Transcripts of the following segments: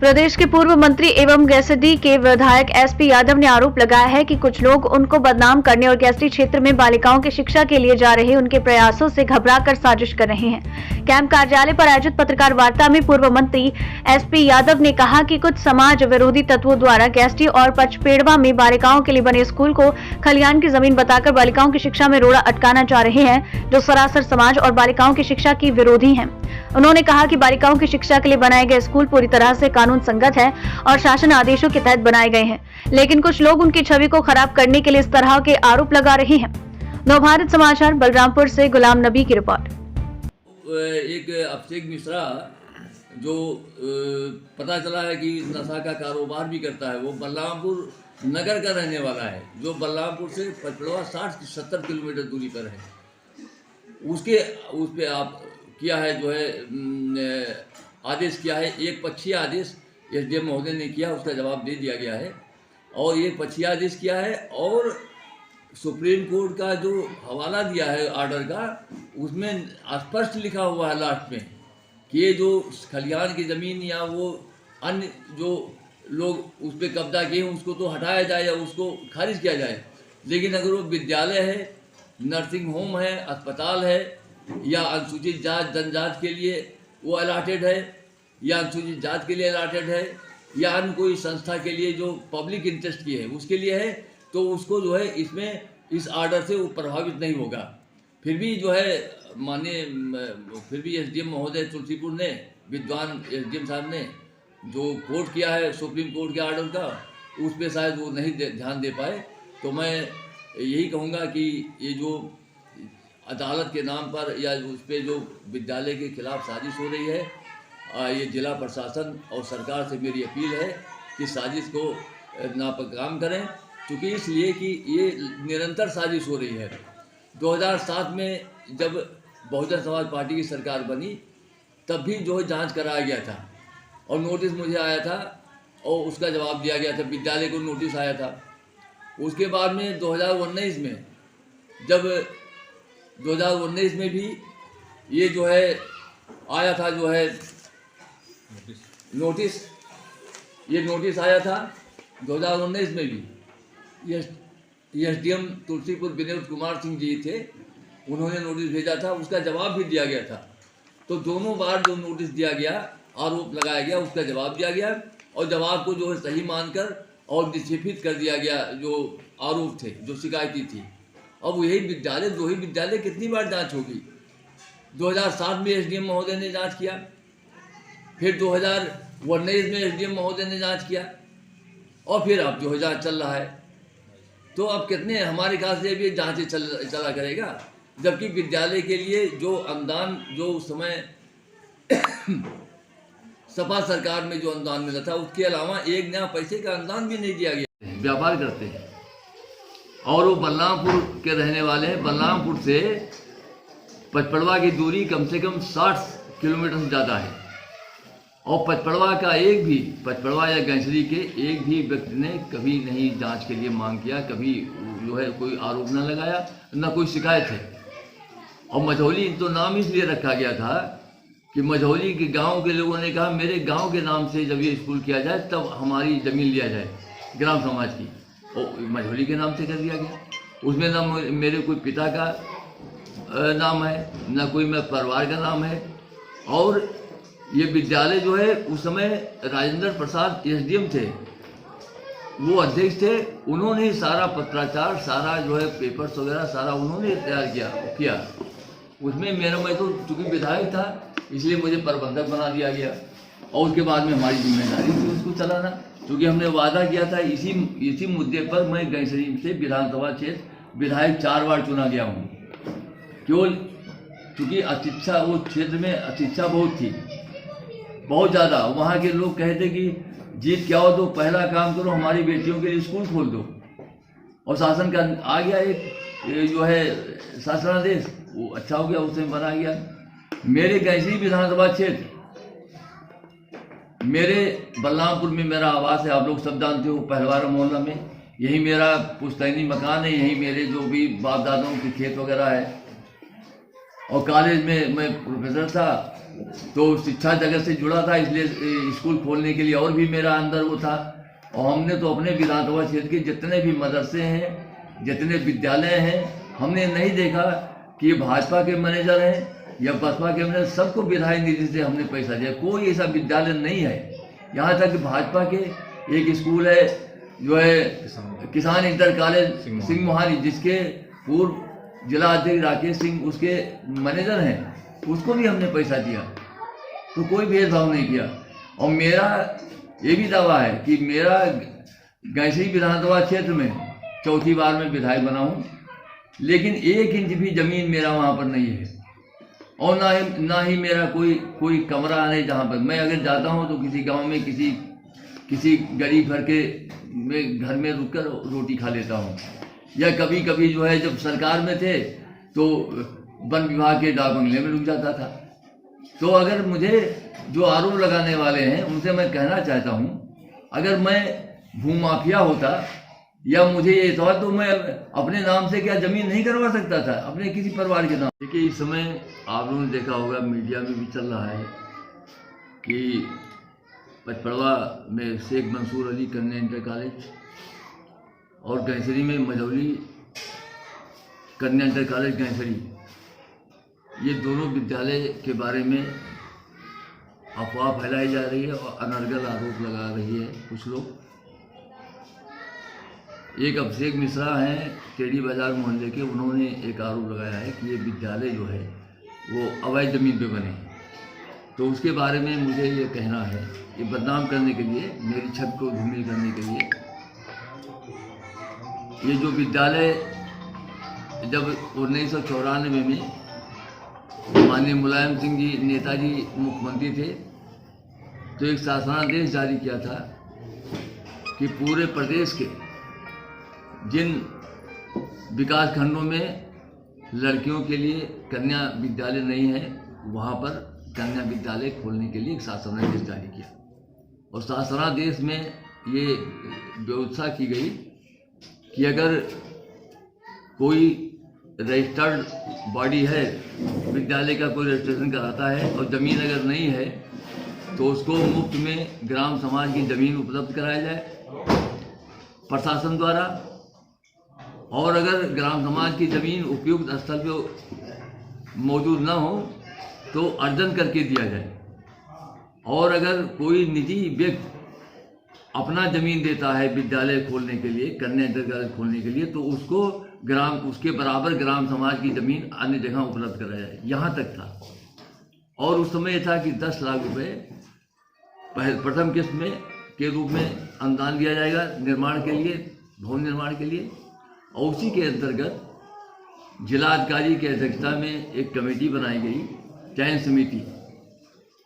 प्रदेश के पूर्व मंत्री एवं गैसडी के विधायक एसपी यादव ने आरोप लगाया है कि कुछ लोग उनको बदनाम करने और गैसडी क्षेत्र में बालिकाओं की शिक्षा के लिए जा रहे उनके प्रयासों से घबराकर साजिश कर रहे हैं। कैंप कार्यालय पर आयोजित पत्रकार वार्ता में पूर्व मंत्री एसपी यादव ने कहा कि कुछ समाज विरोधी तत्वों द्वारा गैसडी और पचपेड़वा में बालिकाओं के लिए बने स्कूल को खलियान की जमीन बताकर बालिकाओं की शिक्षा में रोड़ा अटकाना चाह रहे हैं, जो सरासर समाज और बालिकाओं की शिक्षा की विरोधी हैं। उन्होंने कहा कि बालिकाओं की शिक्षा के लिए बनाए गए स्कूल पूरी तरह से कानून संगत है और शासन आदेशों के तहत बनाए गए हैं, लेकिन कुछ लोग उनकी छवि को खराब करने के लिए इस तरह के आरोप लगा रहे हैं। नवभारत समाचार बलरामपुर से गुलाम नबी की रिपोर्ट। एक अभिषेक मिश्रा जो पता चला है कि नशा का कारोबार भी करता है, वो बलरामपुर नगर का रहने वाला है, जो बलरामपुर से पचपेड़वा 60-70 किलोमीटर दूरी पर है। उस पे आप किया है जो है आदेश किया है, एक पक्षीय आदेश एसडीएम महोदय ने किया, उसका जवाब दे दिया गया है। और एक पक्षीय आदेश किया है और सुप्रीम कोर्ट का जो हवाला दिया है आर्डर का, उसमें स्पष्ट लिखा हुआ है लास्ट में कि ये जो खलिहान की ज़मीन या वो अन्य जो लोग उस पर कब्जा किए उसको तो हटाया जाए या उसको खारिज किया जाए, लेकिन अगर वो विद्यालय है, नर्सिंग होम है, अस्पताल है या अनुसूचित जात जनजात के लिए वो अलाटेड है या अनुसूचित जात के लिए अलाटेड है या अन्य कोई संस्था के लिए जो पब्लिक इंटरेस्ट की है उसके लिए है, तो उसको जो है इसमें इस आर्डर से वो प्रभावित नहीं होगा। फिर भी जो है फिर भी एसडीएम महोदय तुलसीपुर ने, विद्वान एसडीएम साहब ने जो कोर्ट किया है सुप्रीम कोर्ट के आर्डर का, उस पर शायद वो नहीं ध्यान दे पाए। तो मैं यही कहूँगा कि ये जो अदालत के नाम पर या उस पर जो विद्यालय के खिलाफ साजिश हो रही है, ये जिला प्रशासन और सरकार से मेरी अपील है कि साजिश को नाकाम करें, क्योंकि इसलिए कि ये निरंतर साजिश हो रही है। 2007 में जब बहुजन समाज पार्टी की सरकार बनी तब भी जो है जांच कराया गया था और नोटिस मुझे आया था और उसका जवाब दिया गया था, विद्यालय को नोटिस आया था। उसके बाद में 2019 में जब 2019 में भी ये जो है आया था, जो है नोटिस, ये नोटिस आया था 2019 में भी। एसडीएम तुलसीपुर विनोद कुमार सिंह जी थे, उन्होंने नोटिस भेजा था, उसका जवाब भी दिया गया था। तो दोनों बार जो नोटिस दिया गया, आरोप लगाया गया, उसका जवाब दिया गया और जवाब को जो है सही मानकर और निक्षेपित कर दिया गया जो आरोप थे, जो शिकायती थी। अब यही विद्यालय, दो ही विद्यालय, कितनी बार जांच होगी? 2007 में एसडीएम महोदय ने जांच किया, फिर 2019 में एसडीएम महोदय ने जांच किया और फिर अब जो है जांच चल रहा है। तो अब कितने हमारे खास से भी जांच चला करेगा, जबकि विद्यालय के लिए जो अनुदान जो उस समय सपा सरकार में जो अनुदान मिला था, उसके अलावा एक नया पैसे का अनुदान भी नहीं दिया गया। व्यापार करते हैं और वो बलरामपुर के रहने वाले हैं। बलरामपुर से पचपेड़वा की दूरी कम से कम 60 किलोमीटर से ज़्यादा है और पचपेड़वा का एक भी, पचपेड़वा या गैंसरी के एक भी व्यक्ति ने कभी नहीं जांच के लिए मांग किया, कभी जो है कोई आरोप न लगाया, न कोई शिकायत है। और मझौली तो नाम इसलिए रखा गया था कि मझौली के गांव के लोगों ने कहा मेरे गांव के नाम से जब ये स्कूल किया जाए तब हमारी ज़मीन लिया जाए ग्राम समाज की, और मझौली के नाम से कर दिया गया। उसमें ना मेरे कोई पिता का नाम है, ना कोई मेरे परिवार का नाम है। और ये विद्यालय जो है उस समय राजेंद्र प्रसाद एसडीएम थे, वो अध्यक्ष थे, उन्होंने ही सारा पत्राचार, सारा जो है पेपर्स वगैरह सारा उन्होंने तैयार किया। उसमें मैं तो चूँकि विधायक था इसलिए मुझे प्रबंधक बना दिया गया और उसके बाद में हमारी जिम्मेदारी थी उसको चलाना, क्योंकि हमने वादा किया था। इसी मुद्दे पर मैं गैंसरी से विधानसभा क्षेत्र विधायक 4 बार चुना गया हूँ, केवल क्योंकि अशिक्षा, वो क्षेत्र में अशिक्षा बहुत थी, बहुत ज़्यादा। वहाँ के लोग कहते कि जीत क्या हो तो पहला काम करो हमारी बेटियों के लिए स्कूल खोल दो, और शासन का आ गया एक जो है शासनादेश, वो अच्छा हो गया, उसमें बना गया। मेरे गैंसरी विधानसभा क्षेत्र, मेरे बलरामपुर में मेरा आवास है, आप लोग सब जानते हो, पहलवारा मोहल्ला में। यही मेरा पुश्तैनी मकान है, यही मेरे जो भी बाप दादाओं के खेत वगैरह है। और कॉलेज में मैं प्रोफेसर था, तो शिक्षा जगत से जुड़ा था, इसलिए स्कूल खोलने के लिए और भी मेरा अंदर वो था। और हमने तो अपने विधानसभा क्षेत्र के जितने भी मदरसे हैं, जितने विद्यालय हैं, हमने नहीं देखा कि ये भाजपा के मैनेजर हैं या बसपा के मैनेजर, सबको विधायक निधि से हमने पैसा दिया। कोई ऐसा विद्यालय नहीं है। यहाँ तक कि भाजपा के एक स्कूल है जो है किसान इंटर कॉलेज सिंह मोहाली, जिसके पूर्व जिला अध्यक्ष राकेश सिंह उसके मैनेजर हैं, उसको भी हमने पैसा दिया। तो कोई भेदभाव नहीं किया। और मेरा ये भी दावा है कि मेरा गैसरी विधानसभा क्षेत्र में चौथी बार में विधायक बना हूँ, लेकिन 1 इंच भी जमीन मेरा वहाँ पर नहीं है। और ना ही मेरा कोई कमरा नहीं जहाँ पर मैं अगर जाता हूँ तो किसी गांव में किसी गरीब घर के घर में रुककर रोटी खा लेता हूँ। या कभी कभी जो है जब सरकार में थे तो वन विभाग के डाक बंगले में रुक जाता था। तो अगर मुझे जो आरोप लगाने वाले हैं उनसे मैं कहना चाहता हूँ, अगर मैं भूमाफिया होता या मुझे ये था तो मैं अपने नाम से क्या जमीन नहीं करवा सकता था अपने किसी परिवार के नाम। देखिए, इस समय आप लोगों ने देखा होगा, मीडिया में भी चल रहा है कि पचपड़वा में शेख मंसूर अली कन्या इंटर कॉलेज और गैसरी में मझौली कन्या इंटर कॉलेज गैसरी, ये दोनों विद्यालय के बारे में अफवाह फैलाई जा रही है और अनर्गल आरोप लगा रही है कुछ लोग। एक अभिषेक मिश्रा हैं टेढ़ी बाजार मोहल्ले के, उन्होंने एक आरोप लगाया है कि ये विद्यालय जो है वो अवैध जमीन पे बने। तो उसके बारे में मुझे ये कहना है, ये बदनाम करने के लिए, मेरी छत को धूमिल करने के लिए, ये जो विद्यालय जब 1994 में माननीय मुलायम सिंह जी नेताजी मुख्यमंत्री थे तो एक शासनादेश जारी किया था कि पूरे प्रदेश के जिन विकास खंडों में लड़कियों के लिए कन्या विद्यालय नहीं है, वहाँ पर कन्या विद्यालय खोलने के लिए एक शासनादेश जारी किया। और शासनादेश में ये व्यवस्था की गई कि अगर कोई रजिस्टर्ड बॉडी है, विद्यालय का कोई रजिस्ट्रेशन कराता है और ज़मीन अगर नहीं है तो उसको मुफ्त में ग्राम समाज की ज़मीन उपलब्ध कराया जाए प्रशासन द्वारा। और अगर ग्राम समाज की ज़मीन उपयुक्त स्थल पे मौजूद ना हो तो अर्जन करके दिया जाए। और अगर कोई निजी व्यक्ति अपना ज़मीन देता है विद्यालय खोलने के लिए, कन्या इंटर कॉलेज खोलने के लिए, तो उसको उसके बराबर ग्राम समाज की ज़मीन अन्य जगह उपलब्ध कराया जाए, यहाँ तक था। और उस समय था कि 10 लाख रुपए प्रथम किस्त में के रूप में अनुदान दिया जाएगा निर्माण के लिए, भवन निर्माण के लिए। और उसी के अंतर्गत जिलाधिकारी की अध्यक्षता में एक कमेटी बनाई गई, चयन समिति,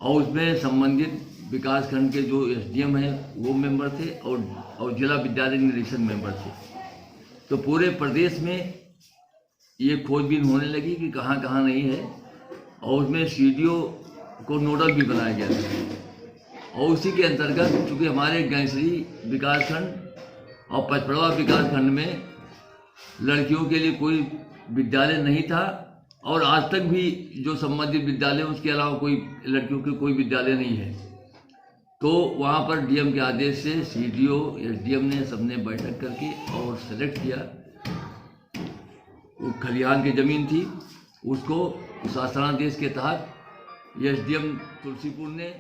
और उसमें संबंधित विकास खंड के जो एसडीएम हैं वो मेंबर थे और जिला विद्यालय निरीक्षक मेंबर थे। तो पूरे प्रदेश में ये खोजबीन होने लगी कि कहाँ कहाँ नहीं है, और उसमें सीडीओ को नोडल भी बनाया गया था। और उसी के अंतर्गत चूँकि हमारे गैसरी विकास खंड और पचपड़वा विकास खंड में लड़कियों के लिए कोई विद्यालय नहीं था, और आज तक भी जो संबंधित विद्यालय उसके अलावा कोई लड़कियों के कोई विद्यालय नहीं है। तो वहाँ पर डीएम के आदेश से सीडीओ एसडीएम ने सबने बैठक करके और सेलेक्ट किया। वो खलिहान की ज़मीन थी, उसको शासनादेश के तहत एसडीएम तुलसीपुर ने